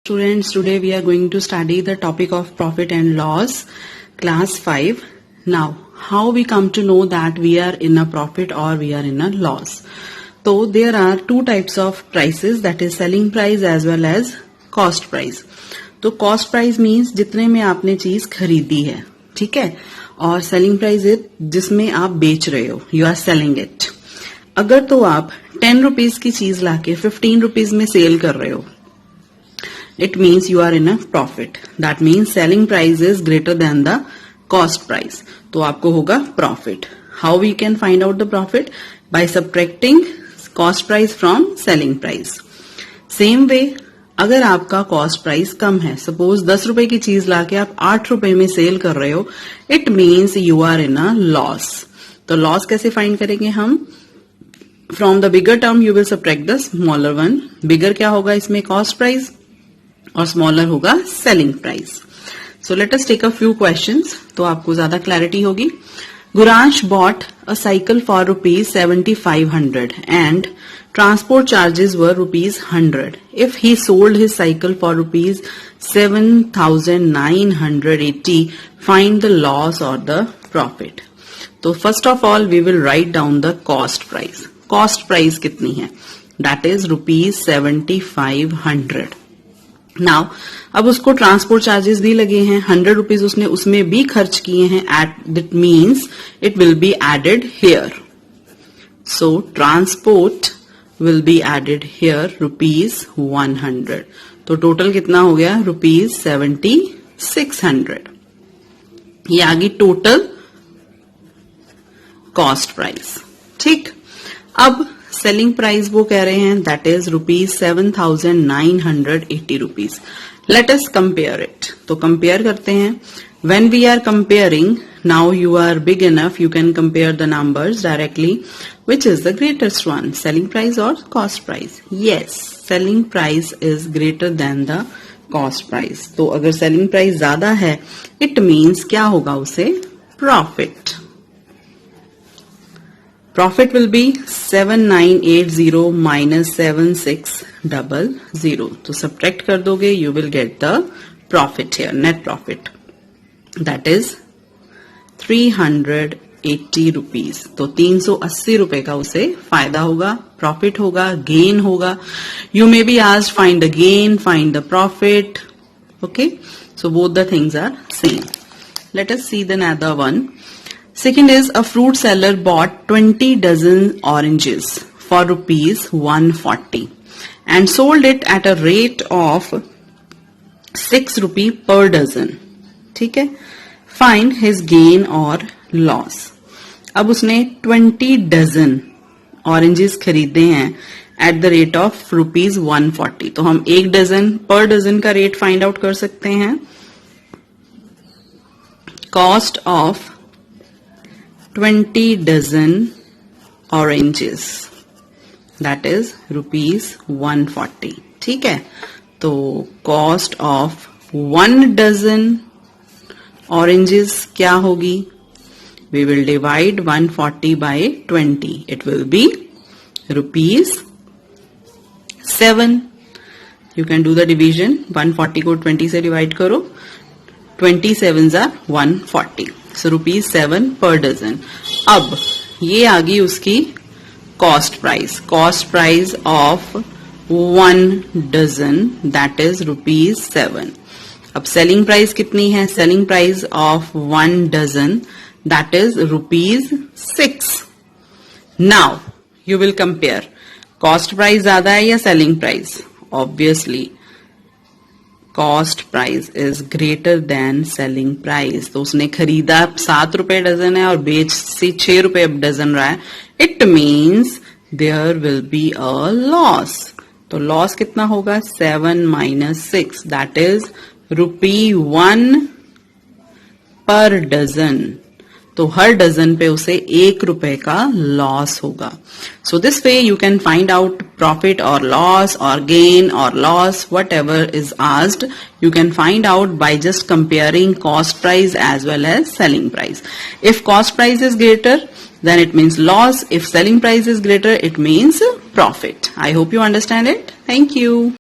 Students, today we are going to study the topic of profit and loss, class 5. Now, how we come to know that we are in a profit or we are in a loss? So, there are two types of prices, that is selling price as well as cost price. तो cost price means जितने में आपने चीज खरीदी है, ठीक है, और selling price is जिसमें आप बेच रहे हो, you are selling it. अगर तो आप 10 रुपीज की चीज लाके 15 रुपीज में सेल कर रहे हो, it means you are in a profit. That means selling price is greater than the cost price. तो आपको होगा profit. How we can find out the profit? By subtracting cost price from selling price. Same way, अगर आपका cost price कम है, suppose 10 रुपए की चीज लाके आप 8 रुपए में सेल कर रहे हो, it means you are in a loss. तो loss कैसे find करेंगे हम? From the bigger term you will subtract the smaller one. Bigger क्या होगा इसमें? Cost price. और स्मॉलर होगा selling price. So let us take a few questions, तो आपको ज्यादा क्लैरिटी होगी. Guransh bought a cycle for ₹7,500 and transport charges were ₹100. If he sold his cycle for ₹7,980, find the loss और द प्रॉफिट. तो first of all we will write down the cost price. Cost price कितनी है? That is ₹7,500. Now अब उसको transport charges भी लगे हैं, 100 rupees उसने उसमें भी खर्च किए हैं. That means it will be added here. So transport will be added here ₹100. तो टोटल कितना हो गया? ₹7,600. ये आ गई टोटल कॉस्ट प्राइस. ठीक, अब सेलिंग प्राइस वो कह रहे हैं that is ₹7,980. Let us compare it. तो कंपेयर करते हैं. When we are comparing, now you are big enough, you can compare the numbers directly. Which is the greatest one, selling price और cost price? Yes, selling price is greater than the cost price. तो अगर selling price ज्यादा है, it means क्या होगा उसे? Profit. Profit will be 7,980 minus 7,600. तो subtract कर दोगे, you will get the profit here, net profit. That is 380 rupees. तो 380 रुपए का उसे फायदा होगा, प्रॉफिट होगा, गेन होगा. You may be asked find the gain, find the profit. Okay, so both the things are same. Let us see the another one. Second is a fruit seller bought 20 dozen oranges for ₹140 and sold it at a rate of ₹6 per dozen. ठीक है, find his gain or loss. अब उसने 20 dozen oranges खरीदे हैं at the rate of ₹140. तो हम एक dozen पर डजन का रेट फाइंड आउट कर सकते हैं. Cost of 20 dozen oranges, that is ₹140. ठीक है, तो कॉस्ट ऑफ 1 dozen oranges क्या होगी? We will divide 140 by 20. It will be ₹7. You can do the division. 140 को 20 से डिवाइड करो. 27s are 140. So ₹7 per dozen. अब ये आ गई उसकी cost price. Cost price of 1 dozen, that is ₹7. अब सेलिंग प्राइस कितनी है? Selling price of 1 dozen, that is ₹6. Now you will compare, cost price ज्यादा है या selling price? Obviously cost price is greater then selling price. तो उसने खरीदा 7 रुपए डजन है और बेच से 6 रुपए डजन रहा है. It means there will be a loss. तो लॉस कितना होगा? 7 minus 6, दैट इज ₹1 पर डजन. तो हर डजन पे उसे 1 रुपए का लॉस होगा. So this way you can find out profit और लॉस और गेन और loss, what ever is asked, you can find out by just comparing cost price as well as selling price. If cost price is greater, then it means loss. If selling price is greater, it means profit. I hope you understand it. Thank you.